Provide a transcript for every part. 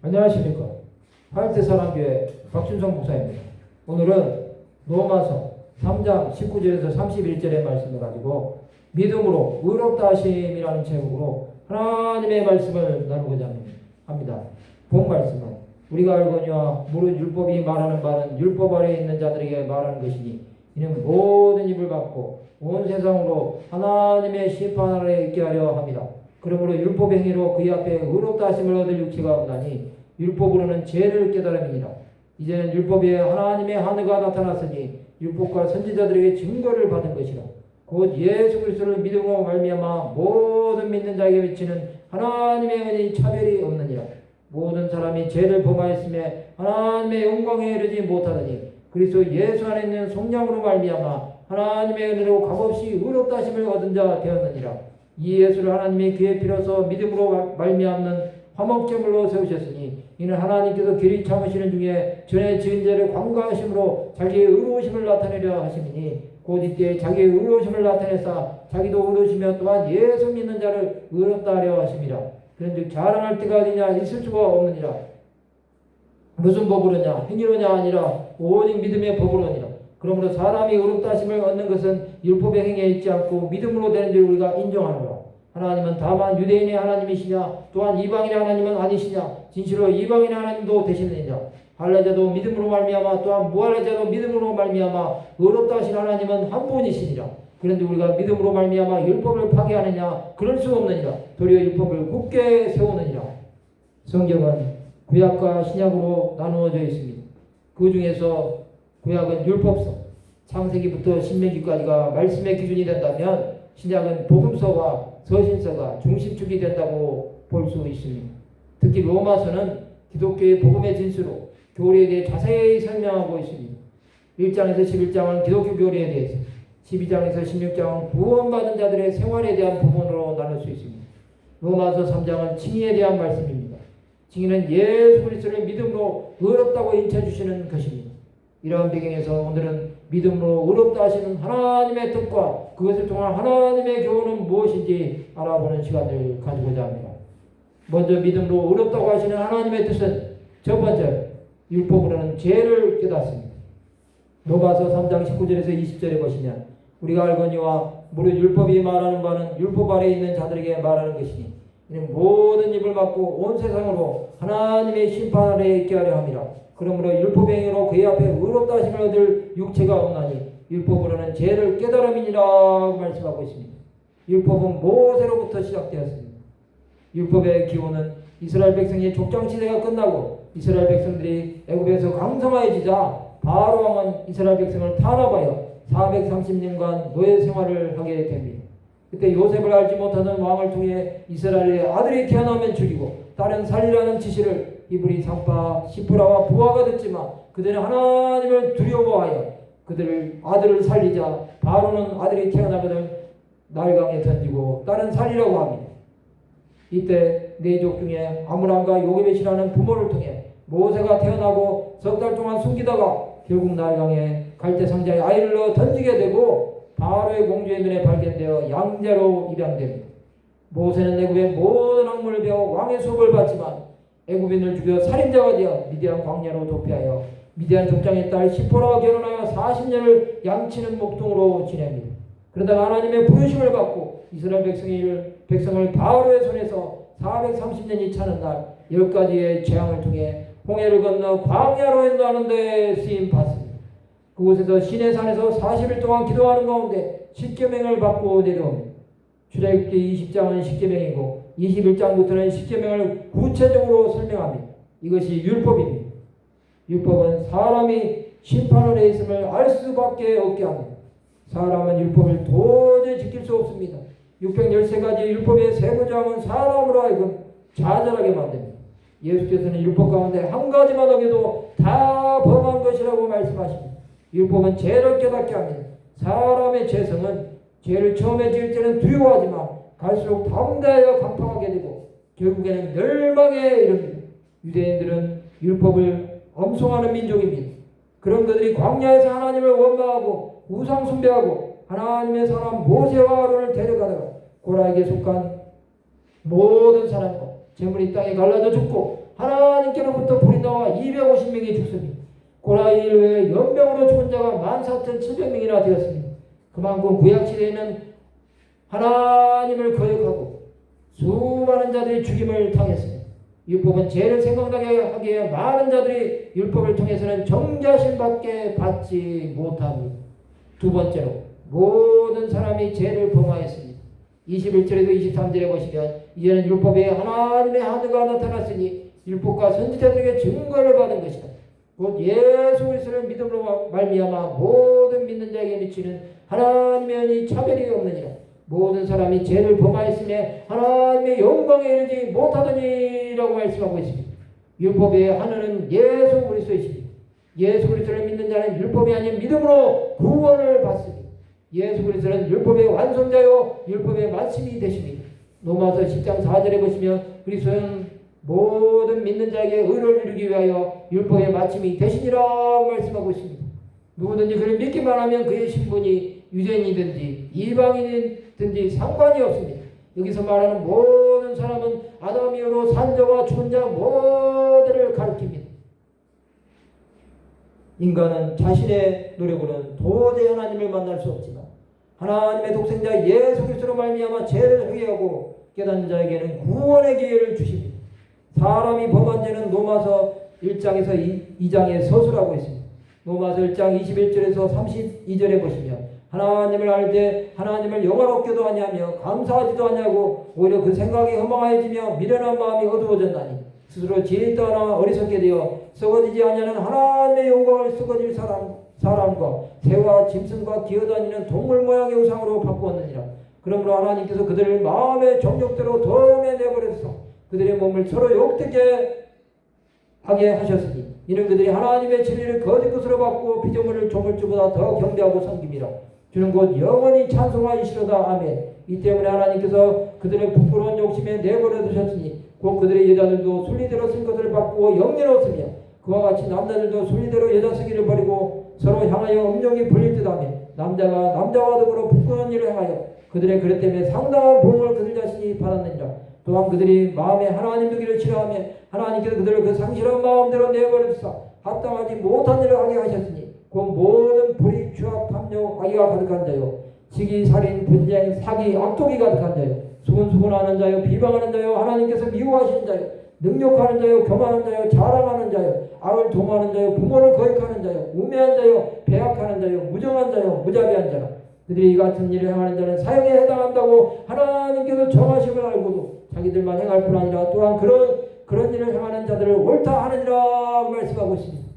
안녕하십니까. 하늘대사랑교회 박준성 목사입니다. 오늘은 로마서 3장 19절에서 31절의 말씀을 가지고 믿음으로 의롭다 하심이라는 제목으로 하나님의 말씀을 나누고자 합니다. 본 말씀은 우리가 알거니와 무릇 율법이 말하는 바는 율법 아래에 있는 자들에게 말하는 것이니 이는 모든 입을 받고 온 세상으로 하나님의 심판 아래에 있게 하려 합니다. 그러므로 율법 행위로 그의 앞에 의롭다 하심을 얻을 육체가 없나니 율법으로는 죄를 깨달음이니라. 이제는 율법에 하나님의 하늘가 나타났으니 율법과 선지자들에게 증거를 받은 것이라. 곧 예수 그리스도를 믿음으로 말미암아 모든 믿는 자에게 미치는 하나님의 은혜의 차별이 없느니라. 모든 사람이 죄를 범하였음에 하나님의 영광에 이르지 못하더니 그리스도 예수 안에 있는 성령으로 말미암아 하나님의 은혜로 값없이 의롭다 하심을 얻은 자 되었느니라. 이 예수를 하나님이 그의 피로서 믿음으로 말미암는 화목제물로 세우셨으니 이는 하나님께서 길이 참으시는 중에 전에 지은 죄를 관과하심으로 자기의 의로우심을 나타내려 하심이니 곧 이때 자기의 의로우심을 나타내사 자기도 의로우시며 또한 예수 믿는 자를 의롭다 하려 하심이라. 그런즉 자랑할 때가 어디냐 있을 수가 없느니라. 무슨 법으로냐 행위로냐 아니라 오직 믿음의 법으로니라. 그러므로 사람이 의롭다 하심을 얻는 것은 율법의 행위에 있지 않고 믿음으로 되는 줄 우리가 인정하노라. 하나님은 다만 유대인의 하나님이시냐 또한 이방인의 하나님은 아니시냐 진실로 이방인의 하나님도 되시느니라. 할례자도 믿음으로 말미암아 또한 무할례자도 믿음으로 말미암아 의롭다 하신 하나님은 한 분이시니라. 그런데 우리가 믿음으로 말미암아 율법을 파괴하느냐 그럴 수 없느니라. 도리어 율법을 굳게 세우느니라. 성경은 구약과 신약으로 나누어져 있습니다. 그 중에서 구약은 율법서 창세기부터 신명기까지가 말씀의 기준이 된다면 신약은 복음서와 서신서가 중심축이 된다고 볼 수 있습니다. 특히 로마서는 기독교의 복음의 진수로 교리에 대해 자세히 설명하고 있습니다. 1장에서 11장은 기독교 교리에 대해서 12장에서 16장은 구원받은 자들의 생활에 대한 부분으로 나눌 수 있습니다. 로마서 3장은 칭의에 대한 말씀입니다. 칭의는 예수 그리스도를 믿음으로 의롭다고 인쳐주시는 것입니다. 이러한 배경에서 오늘은 믿음으로 의롭다 하시는 하나님의 뜻과 그것을 통한 하나님의 교훈은 무엇인지 알아보는 시간을 가지고자 합니다. 먼저 믿음으로 의롭다고 하시는 하나님의 뜻은 첫 번째 율법으로는 죄를 깨닫습니다. 로마서 3장 19절에서 20절에 보시면 우리가 알거니와 무릇 율법이 말하는 바는 율법 아래에 있는 자들에게 말하는 것이니 이는 모든 입을 막고 온 세상으로 하나님의 심판 아래에 있게 하려 함이라. 그러므로 율법 행위로 그의 앞에 의롭다 하심을 얻을 육체가 없나니 율법으로는 죄를 깨달음이니라 말씀하고 있습니다. 율법은 모세로부터 시작되었습니다. 율법의 기원은 이스라엘 백성의 족장시대가 끝나고 이스라엘 백성들이 애굽에서 강성하여지자 바로 왕은 이스라엘 백성을 탄압하여 430년간 노예 생활을 하게 됩니다. 그때 요셉을 알지 못하는 왕을 통해 이스라엘의 아들이 태어나면 죽이고 딸은 살리라는 지시를 이브리 상파 시프라와 부하가 듣지만 그들은 하나님을 두려워하여 그들을 아들을 살리자 바로는 아들이 태어나거든 날강에 던지고 딸은 살리라고 합니다. 이때 네족 중에 아므람과 요게벳이라는 부모를 통해 모세가 태어나고 석 달 동안 숨기다가 결국 날강에 갈대 상자에 아이를 넣어 던지게 되고 바로의 공주의 눈에 발견되어 양자로 입양됩니다. 모세는 애굽의 모든 학문을 배워 왕의 수업을 받지만 애굽인을 죽여 살인자가 되어 미디안 광야로 도피하여 미디안 족장의 딸 시포라와 결혼하여 40년을 양치는 목동으로 지냅니다. 그러다가 하나님의 부르심을 받고 이스라엘 백성을 바로의 손에서 430년이 차는 날 10가지의 재앙을 통해 홍해를 건너 광야로 인도하는 데 쓰임 받습니다. 그곳에서 시내산에서 40일 동안 기도하는 가운데 십계명을 받고 내려옵니다. 출애굽기 20장은 십계명이고 21장부터는 십계명을 구체적으로 설명합니다. 이것이 율법입니다. 율법은 사람이 심판 아래에 있음을 알 수밖에 없게 합니다. 사람은 율법을 도저히 지킬 수 없습니다. 613가지 율법의 세부조항은 사람으로 하여금 좌절하게 만듭니다. 예수께서는 율법 가운데 한 가지만 어겨도 다 범한 것이라고 말씀하십니다. 율법은 죄를 깨닫게 합니다. 사람의 죄성은 죄를 처음에 지을 때는 두려워하지만 갈수록 담대하여 강팍하게 되고 결국에는 멸망에 이릅니다. 유대인들은 율법을 엄송하는 민족입니다. 그런 그들이 광야에서 하나님을 원망하고 우상 숭배하고 하나님의 사람 모세와 아론을 데려가다가 고라에게 속한 모든 사람과 재물이 땅에 갈라져 죽고 하나님께로부터 불이 나와 250명이 죽습니다. 고라일 외에 연병으로 죽은 자가 14,700명이나 되었습니다. 그만큼 구약시대에는 하나님을 거역하고 수많은 자들이 죽임을 당했습니다. 율법은 죄를 생각나게 하기에 많은 자들이 율법을 통해서는 정죄하심밖에 받지 못합니다. 두 번째로 모든 사람이 죄를 범하였습니다. 21절에서 23절에 보시면 이제는 율법에 하나님의 하늘가 나타났으니 율법과 선지자들에게 증거를 받은 것이다. 곧 예수 그리스도를 믿음으로 말미암아 모든 믿는 자에게 미치는 하나님의恩이 차별이 없느니라. 모든 사람이 죄를 범하였으며 하나님의 영광에 이르지 못하더니라고 말씀하고 있습니다. 율법의 하늘은 예수 그리스도이십니다. 예수 그리스도를 믿는 자는 율법이 아닌 믿음으로 구원을 받습니다. 예수 그리스도는 율법의 완성자요 율법의 마침이 되십니다. 로마서 10장 4절에 보시면 그리스도는 모든 믿는 자에게 의를 이루기 위하여 율법의 마침이 되시니라 말씀하고 있습니다. 누구든지 그를 믿기만 하면 그의 신분이 유대인이든지 이방인이든지 상관이 없습니다. 여기서 말하는 모든 사람은 아담 이후로 산 자와 죽은 자 모두를 가리킵니다. 인간은 자신의 노력으로는 도저히 하나님을 만날 수 없지만 하나님의 독생자 예수 그리스도로 말미암아 죄를 회개하고 깨닫는 자에게는 구원의 기회를 주십니다. 사람이 범한 죄는 로마서 1장에서 2장에 서술하고 있습니다. 로마서 1장 21절에서 32절에 보시면 하나님을 알 때 하나님을 영화롭게도 하냐며 감사하지도 하냐고 오히려 그 생각이 허망해지며 미련한 마음이 어두워졌나니 스스로 지혜 있다나 어리석게 되어 썩어지지 아니하는 하나님의 영광을 썩어질 사람과 새와 짐승과 기어다니는 동물 모양의 우상으로 바꾸었느니라. 그러므로 하나님께서 그들을 마음의 정욕대로 덤에 내버려서 그들의 몸을 서로 욕되게 하게 하셨으니 이는 그들이 하나님의 진리를 거짓 것으로 받고 피조물을 조물주보다 더 경배하고 섬깁니다. 주는 곧 영원히 찬송하시리로다. 아멘. 이 때문에 하나님께서 그들의 부끄러운 욕심에 내버려 두셨으니 곧 그들의 여자들도 순리대로 쓴 것을 받고 영예로웠으며 그와 같이 남자들도 순리대로 여자 쓰기를 버리고 서로 향하여 음욕이 불릴 듯하며 남자가 남자와 더불어 부끄러운 일을 행하여 그들의 그릇 때문에 상당한 보응을 그들 자신이 받았느니라. 또한 그들이 마음에 하나님 두기를 싫어하며 하나님께서 그들을 그 상실한 마음대로 내버려두사 합당하지 못한 일을 하게 하셨으니 곧 모든 불의, 추악, 탐욕, 악의가 가득한 자요 시기, 살인, 분쟁, 사기, 악독이 가득한 자요 수군수군하는 자요 비방하는 자요 하나님께서 미워하시는 자요 능욕하는 자요 교만한 자요 자랑하는 자요 악을 도모하는 자요 부모를 거역하는 자요 우매한 자요 배악하는 자요 무정한 자요 무자비한 자라. 그들이 이 같은 일을 행하는 자는 사형에 해당한다고 하나님께서 정하심을 알고도 자기들만 행할 뿐 아니라 또한 그런 일을 행하는 자들을 옳다 하느니라 말씀하고 있습니다.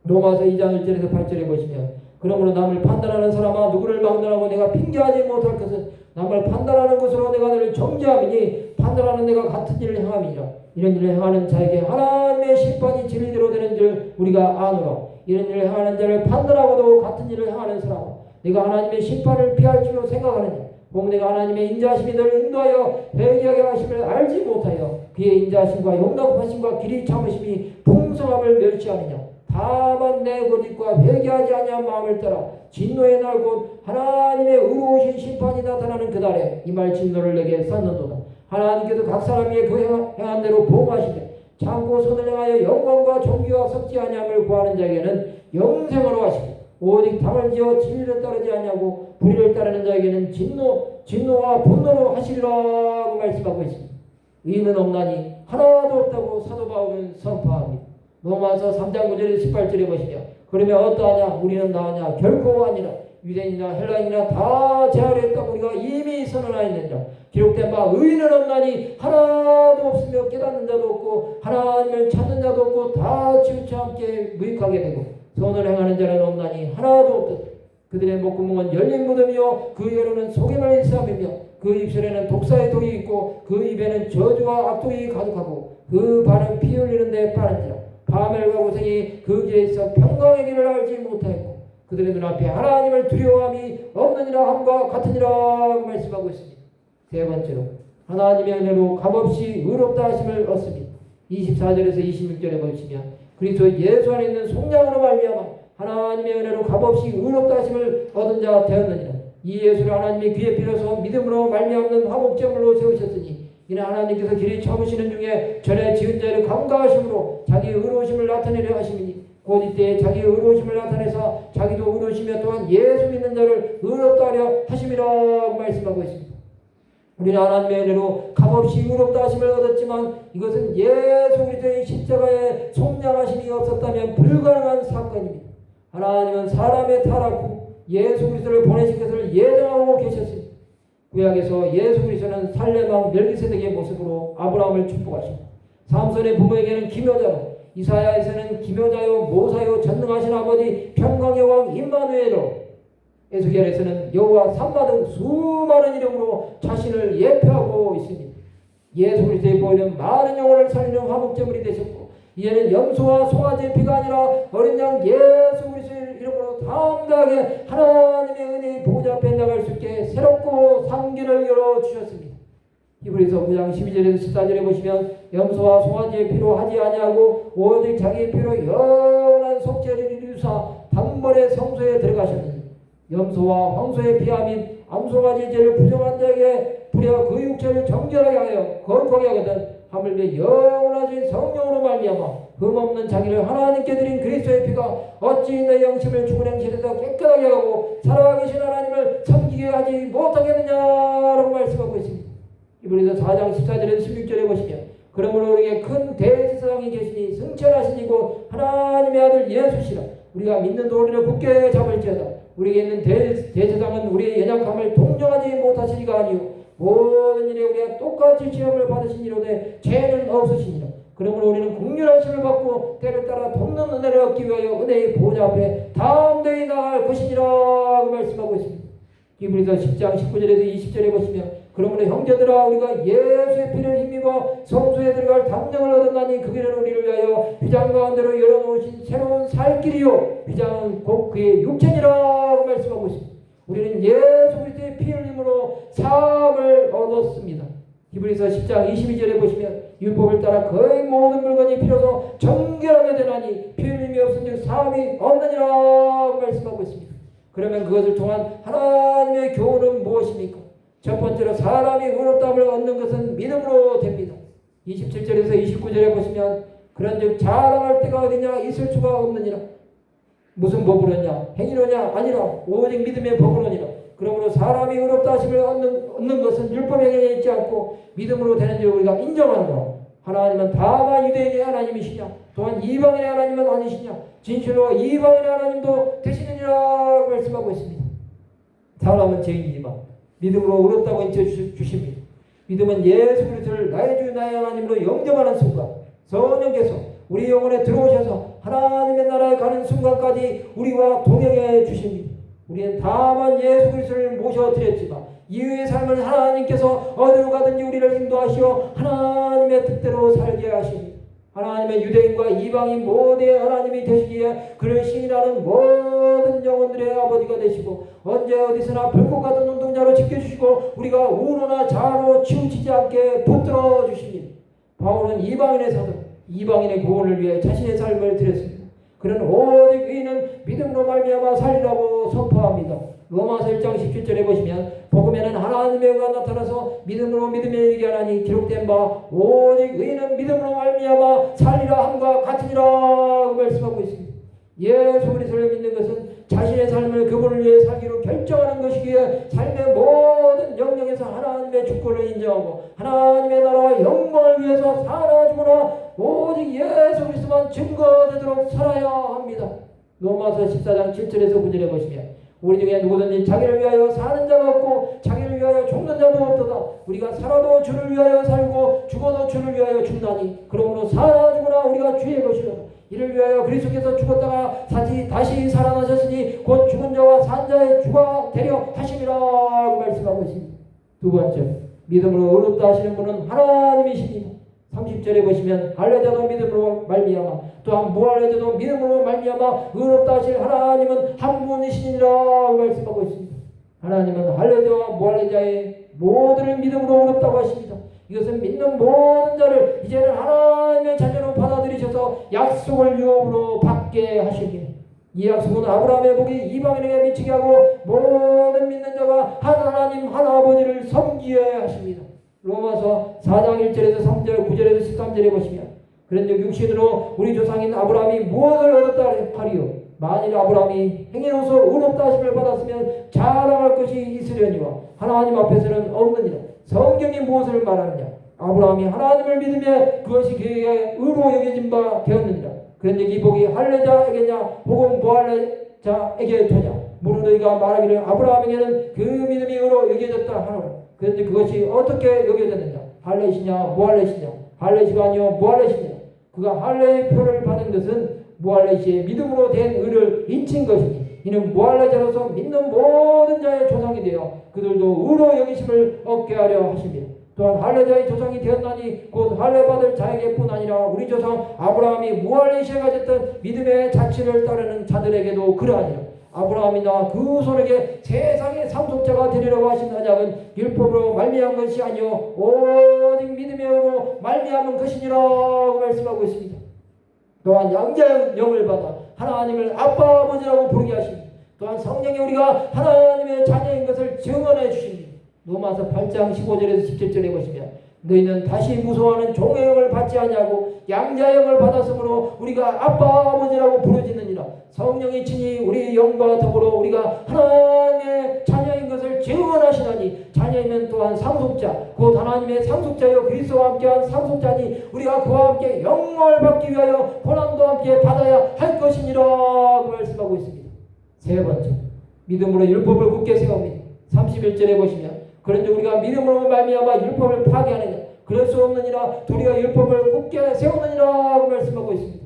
로마서 2장 1절에서 8절에 보시면 그러므로 남을 판단하는 사람아 누구를 막론하고 내가 핑계하지 못할 것은 남을 판단하는 것으로 내가 너를 정죄함이니 판단하는 내가 같은 일을 행함이니라. 이런 일을 행하는 자에게 하나님의 심판이 진리대로 되는 줄 우리가 아노라. 이런 일을 행하는 자를 판단하고도 같은 일을 행하는 사람아 내가 하나님의 심판을 피할 줄로 생각하느냐. 혹 내가 하나님의 인자하심이 너를 인도하여 회개하게 하심을 알지 못하여 그의 인자하심과 용납하심과 길이 참으심이 풍성함을 멸시하느냐. 다만 내 고집과 회개하지 아니한 마음을 따라 진노의 날 곧 하나님의 의로우신 심판이 나타나는 그날에 이 말 진노를 내게 쏟는도다. 하나님께서 각 사람에게 그 행한 대로 보응하시되 참고 선을 행하여 영광과 존귀와 썩지 아니함을 구하는 자에게는 영생으로 하시고 오직 당을 지어 진리를 따르지 아니하고 불의를 따르는 자에게는 진노와 분노로 하시리라고 말씀하고 있습니다. 의인은 없나니 하나도 없다고 사도 바울은 선포합니다. 로마서 3장 9절에서 18절에 보시면 그러면 어떠하냐 우리는 나하냐 결코 아니라 유대인이나 헬라인이나 다 제하려 했다고 우리가 이미 선언하였느니라. 기록된 바 의인은 없나니 하나도 없으며 깨닫는 자도 없고 하나님을 찾는 자도 없고 다 치우쳐 함께 무익하게 되고 선을 행하는 자는 없나니 하나도 없다. 그들의 목구멍은 열린 무덤이요 그 혀로는 속임을 일삼으며 그 입술에는 독사의 독이 있고 그 입에는 저주와 악독이 가득하고 그 발은 피 흘리는 데 빠른지라. 파멸과 고생이 그 길에 있어 평강의 길을 알지 못하였고 그들의 눈앞에 하나님을 두려워함이 없느니라 함과 같으니라 말씀하고 있습니다. 세 번째로 하나님의 은혜로 값없이 의롭다 하심을 얻습니다. 24절에서 26절에 보시면 그리스도 예수 안에 있는 속량으로 말미암아 하나님의 은혜로 값없이 의롭다 하심을 얻은 자가 되었느니라. 이 예수를 하나님의 귀에 빌어서 믿음으로 말미암는 화목제물로 세우셨으니 이는 하나님께서 길이 참으시는 중에 전에 지은 자를 감가하심으로 자기 의로우심을 나타내려 하심이니 곧 이때 자기 의로우심을 나타내서 자기도 의로우시며 또한 예수 믿는 자를 의롭다 하려 하심이라고 말씀하고 있습니다. 우리는 하나님의 은혜로 값없이 의롭다 하심을 얻었지만 이것은 예수 그리스도의 십자가에 속량하심이 없었다면 불가능한 사건입니다. 하나님은 사람의 타락 후 예수 그리스도를 보내신 것을 예정하고 계셨습니다. 구약에서 예수 그리스도는 살레망 멜기세덱의 모습으로 아브라함을 축복하십니다. 삼손의 부모에게는 기묘자로, 이사야에서는 기묘자요 모사요 전능하신 아버지 평강의 왕 임마누엘로, 에스겔에서는 여호와 삼마 등 수많은 이름으로 자신을 예표하고 있습니다. 예수 그리스도에 보이는 많은 영혼을 살리는 화목제물이 되셨고 이제는 염소와 송아지의 피가 아니라 어린 양 예수 그리스도의 이름으로 담대하게 하나님의 은혜의 보좌 앞에 나갈 수 있게 새롭고 상기를 열어주셨습니다. 히브리서 9장 12절에서 14절에 보시면 염소와 송아지의 피로 하지 아니하고 오직 자기의 피로 영원한 속죄를 이루사 단번에 성소에 들어가셨느니 염소와 황소의 피하 및 암송아지의 죄를 부정한 자에게 부려 그 육체를 정결하게 하여 거룩하게 하거든 하물며 영원하신 성령으로 말미암아 흠없는 자기를 하나님께 드린 그리스도의 피가 어찌 내 영심을 죽은 행실에서 깨끗하게 하고 살아계신 하나님을 섬기게 하지 못하겠느냐라고 말씀하고 있습니다. 이번에서 4장 14절에서 16절에 보시면 그러므로 우리에게 큰 대제사장이 계시니 승천하신 이고 하나님의 아들 예수시라. 우리가 믿는 도리를 굳게 잡을지어다. 우리에게 있는 대제사장은 우리의 연약함을 동정하지 못하시리가 아니요 모든 일에 우리가 똑같이 시험을 받으신 이로되 죄는 없으시니라. 그러므로 우리는 긍휼하심을 받고 때를 따라 돕는 은혜를 얻기 위하여 은혜의 보좌 앞에 담대히 나아갈 것이니라 말씀하고 있습니다. 히브리서 10장 19절에서 20절에 보시면 그러므로 형제들아 우리가 예수의 피를 힘입어 성소에 들어갈 담력을 얻었나니 그 길은 우리를 위하여 휘장 가운데로 열어놓으신 새로운 살 길이요 휘장은 곧 그의 육체니라고 말씀하고 있습니다. 우리는 예수 그리스도의 피 흘림으로 사함을 얻었습니다. 히브리서 10장 22절에 보시면 율법을 따라 거의 모든 물건이 필요해서 정결하게 되나니 피 흘림이 없은즉 사함이 없느니라 말씀하고 있습니다. 그러면 그것을 통한 하나님의 교훈은 무엇입니까? 첫 번째로 사람이 의롭다함을 얻는 것은 믿음으로 됩니다. 27절에서 29절에 보시면 그런즉 자랑할 때가 어디냐 있을 수가 없느니라. 무슨 법으로냐 행위로냐 아니라 오직 믿음의 법으로니라. 그러므로 사람이 의롭다 하심을 얻는 것은 율법에 행위에 있지 않고 믿음으로 되는 줄 우리가 인정하노라. 하나님은 다만 유대인의 하나님이시냐 또한 이방인의 하나님은 아니시냐 진실로 이방인의 하나님도 되시느니라 말씀하고 있습니다. 사람은 죄인이지만 믿음으로 의롭다고 인쳐주십니다. 믿음은 예수 그리스도를 나의 주 나의 하나님으로 영접하는 순간 성령께서 우리 영혼에 들어오셔서 하나님의 나라에 가는 순간까지 우리와 동행해 주십니다. 우리는 다만 예수 그리스도를 모셔드렸지만 이후의 삶을 하나님께서 어디로 가든지 우리를 인도하시어 하나님의 뜻대로 살게 하십니다. 하나님의 유대인과 이방인 모두의 하나님이 되시기에 그를 시인하는 모든 영혼들의 아버지가 되시고 언제 어디서나 불꽃 같은 눈동자로 지켜주시고 우리가 우로나 좌로 치우치지 않게 붙들어 주십니다. 바울은 이방인의 사도 이방인의 구원을 위해 자신의 삶을 드렸습니다. 그는 오직 의인은 믿음으로 말미암아 살리라고 선포합니다. 로마서 1장 17절에 보시면 복음에는 하나님의 의가 나타나서 믿음으로 믿음에 이르게 하나니 기록된 바 오직 의인은 믿음으로 말미암아 살리라 함과 같으니라 말씀하고 있습니다. 예수 그리스도를 믿는 것은 자신의 삶을 그분을 위해 살기로 결정하는 것이기에 삶의 모든 영역에서 하나님의 주권을 인정하고 하나님의 나라와 영광을 위해서 살아 죽으나 오직 예수 그리스도만 증거되도록 살아야 합니다. 로마서 14장 7절에서 9절에 보시면 우리 중에 누구든지 자기를 위하여 사는 자가 없고 자기를 위하여 죽는 자도 없도다. 우리가 살아도 주를 위하여 살고 죽어도 주를 위하여 죽나니 그러므로 살아 죽으나 우리가 주의 것이로다. 이를 위하여 그리스도께서 죽었다가 다시 살아나셨으니 곧 죽은 자와 산 자의 주가 되려 하심이라고 말씀하고 있습니다. 두 번째, 믿음으로 의롭다 하시는 분은 하나님이십니다. 30절에 보시면 할례자도 믿음으로 말미암아 또한 무할례자도 믿음으로 말미암아 의롭다 하실 하나님은 한 분이시니라 말씀하고 있습니다. 하나님은 할례자와 무할례자의 모두를 믿음으로 의롭다고 하십니다. 이것은 믿는 모든 자를 이제는 하나님의 자녀로 받아들이셔서 약속을 유업으로 받게 하시기에 이 약속은 아브라함의 복이 이방인에게 미치게 하고 모든 믿는 자가 한 하나님 한 아버지를 섬기게 하십니다. 로마서 4장 1절에서 3절 9절에서 13절에 보시면 그런즉 육신으로 우리 조상인 아브라함이 무엇을 얻었다 하리요 만일 아브라함이 행해로서 의롭다 하심을 받았으면 자랑할 것이 있으려니와 하나님 앞에서는 없느니라. 성경이 무엇을 말하느냐? 아브라함이 하나님을 믿으며 그것이 그에게 의로 여겨진 바 되었느니라. 그런즉 이 복이 할례자에게냐 혹은 무할례자에게 되냐? 무릇 너희가 말하기를 아브라함에게는 그 믿음이 의로 여겨졌다 하노라. 그런데 그것이 어떻게 여겨졌느냐? 할례시냐 무할례시냐? 할례시가 아니요 무할례시냐? 그가 할례의 표를 받은 것은 무할례시의 믿음으로 된 의를 인친 것이니 이는 무할례자로서 믿는 모든 자의 조상이 되어 그들도 의로 여기심을 얻게 하려 하십니다. 또한 할례자의 조상이 되었나니 곧 할례받을 자에게뿐 아니라 우리 조상 아브라함이 무할례시에 가졌던 믿음의 자취를 따르는 자들에게도 그러하니라. 아브라함이나 그 후손에게 세상의 상속자가 되리라고 하신 언약은 율법으로 말미암은 것이 아니요 오직 믿음의 의로 말미암은 것이니라고 말씀하고 있습니다. 또한 양자의 영을 받아 하나님을 아빠 아버지라고 부르게 하십니다. 또한 성령이 우리가 하나님의 자녀인 것을 증언해 주십니다. 로마서 8장 15절에서 17절에 보시면 너희는 다시 무서워하는 종의 영을 받지 아니하고 양자의 영을 받았으므로 우리가 아빠 아버지라고 부르짖느니라. 성령이 친히 우리 영과 더불어 우리가 하나님의 자녀인 것을 증언하시나니 자녀이면 또한 상속자 곧 하나님의 상속자여 그리스도와 함께한 상속자니 우리가 그와 함께 영광을 받기 위하여 고난도 함께 받아야 할 것이니라 그 말씀하고 있습니다. 세 번째 믿음으로 율법을 굳게 세웁니다. 31절에 보시면 그런데 우리가 믿음으로 말미암아 율법을 파괴하느냐 그럴 수 없느니라 우리가 율법을 굳게 세우느니라 말씀하고 있습니다.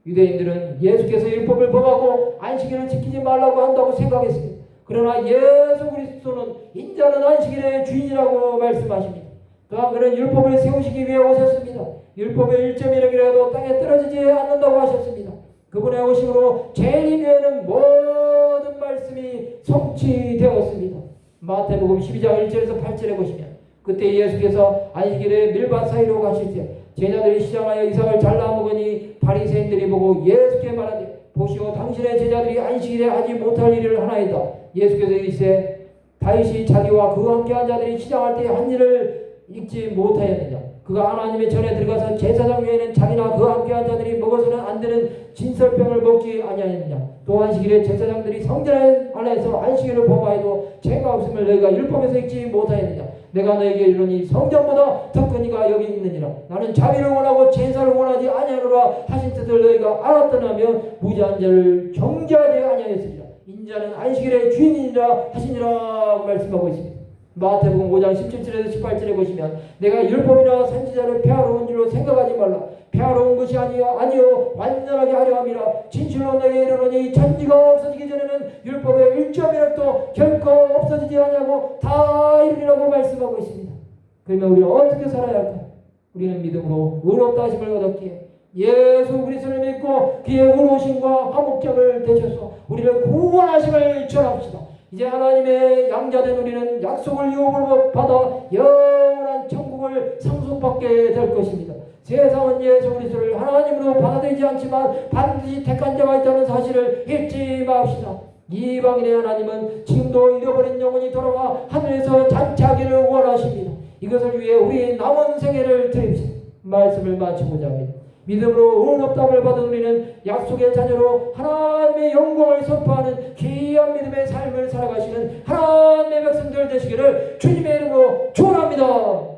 유대인들은 예수께서 율법을 범하고 안식일을 지키지 말라고 한다고 생각했습니다. 그러나 예수 그리스도는 인자는 안식일의 주인이라고 말씀하십니다. 또한 그는 율법을 세우시기 위해 오셨습니다. 율법의 1.1억이라도 땅에 떨어지지 않는다고 하셨습니다. 그분의 오심으로 죄인 외에는 모든 말씀이 성취되었습니다. 마태복음 12장 1절에서 8절에 보시면 그때 예수께서 안식일에 밀밭 사이로 가실 때 제자들이 시장하여 이삭을 잘라 먹으니 바리새인들이 보고 예수께 말하되 보시오 당신의 제자들이 안식일에 하지 못할 일을 하나이다. 예수께서 이르시되 다윗이 자기와 그와 함께한 자들이 시장할 때 한 일을 읽지 못하였느냐. 그가 하나님의 전에 들어가서 제사장 외에는 자기나 그와 함께한 자들이 먹어서는 안 되는 진설병을 먹지 아니하였느냐. 또 안식일에 제사장들이 성전 안에서 안식일을 범하여도 죄가 없음을 너희가 율법에서 읽지 못하였느냐. 내가 너에게 이르노니 성전보다 더 큰 이가 여기 있느니라. 나는 자비를 원하고 제사를 원하지 아니하노라 하신 뜻을 너희가 알았더라면 무지한 자를 정죄하지 아니하였으리라. 인자는 안식일의 주인이니라 하시니라 말씀하고 있습니다. 마태복음 5장 17절에서 18절에 보시면 내가 율법이나 선지자를 폐하러 온 줄로 생각하지 말라. 폐하러 온 것이 아니요 완전하게 하려 함이라. 진실로 너에게 이르노니 천지가 없어지기 전에는 율법의 1.1억도 결코 없어지지 아니하고 다 이루리라고 말씀하고 있습니다. 그러면 우리는 어떻게 살아야 할까? 우리는 믿음으로 의롭다 하심을 얻었기에 예수 그리스도를 믿고 그의 의로우심과 화목점을 되셔서 우리를 구원하심을 전합시다. 이제 하나님의 양자된 우리는 약속을 유업을 받아 영원한 천국을 상속받게 될 것입니다. 세상은 예수 그리스도를 하나님으로 받아들이지 않지만 반드시 택한 자가 있다는 사실을 잊지 맙시다. 이방인의 하나님은 지금도 잃어버린 영혼이 돌아와 하늘에서 잔치하기를 원하십니다. 이것을 위해 우리 남은 생애를 드립시다. 말씀을 마치고자 합니다. 믿음으로 의롭다함을 받은 우리는 약속의 자녀로 하나님의 영광을 선포하는 귀한 믿음의 삶을 살아가시는 하나님의 백성들 되시기를 주님의 이름으로 축원합니다.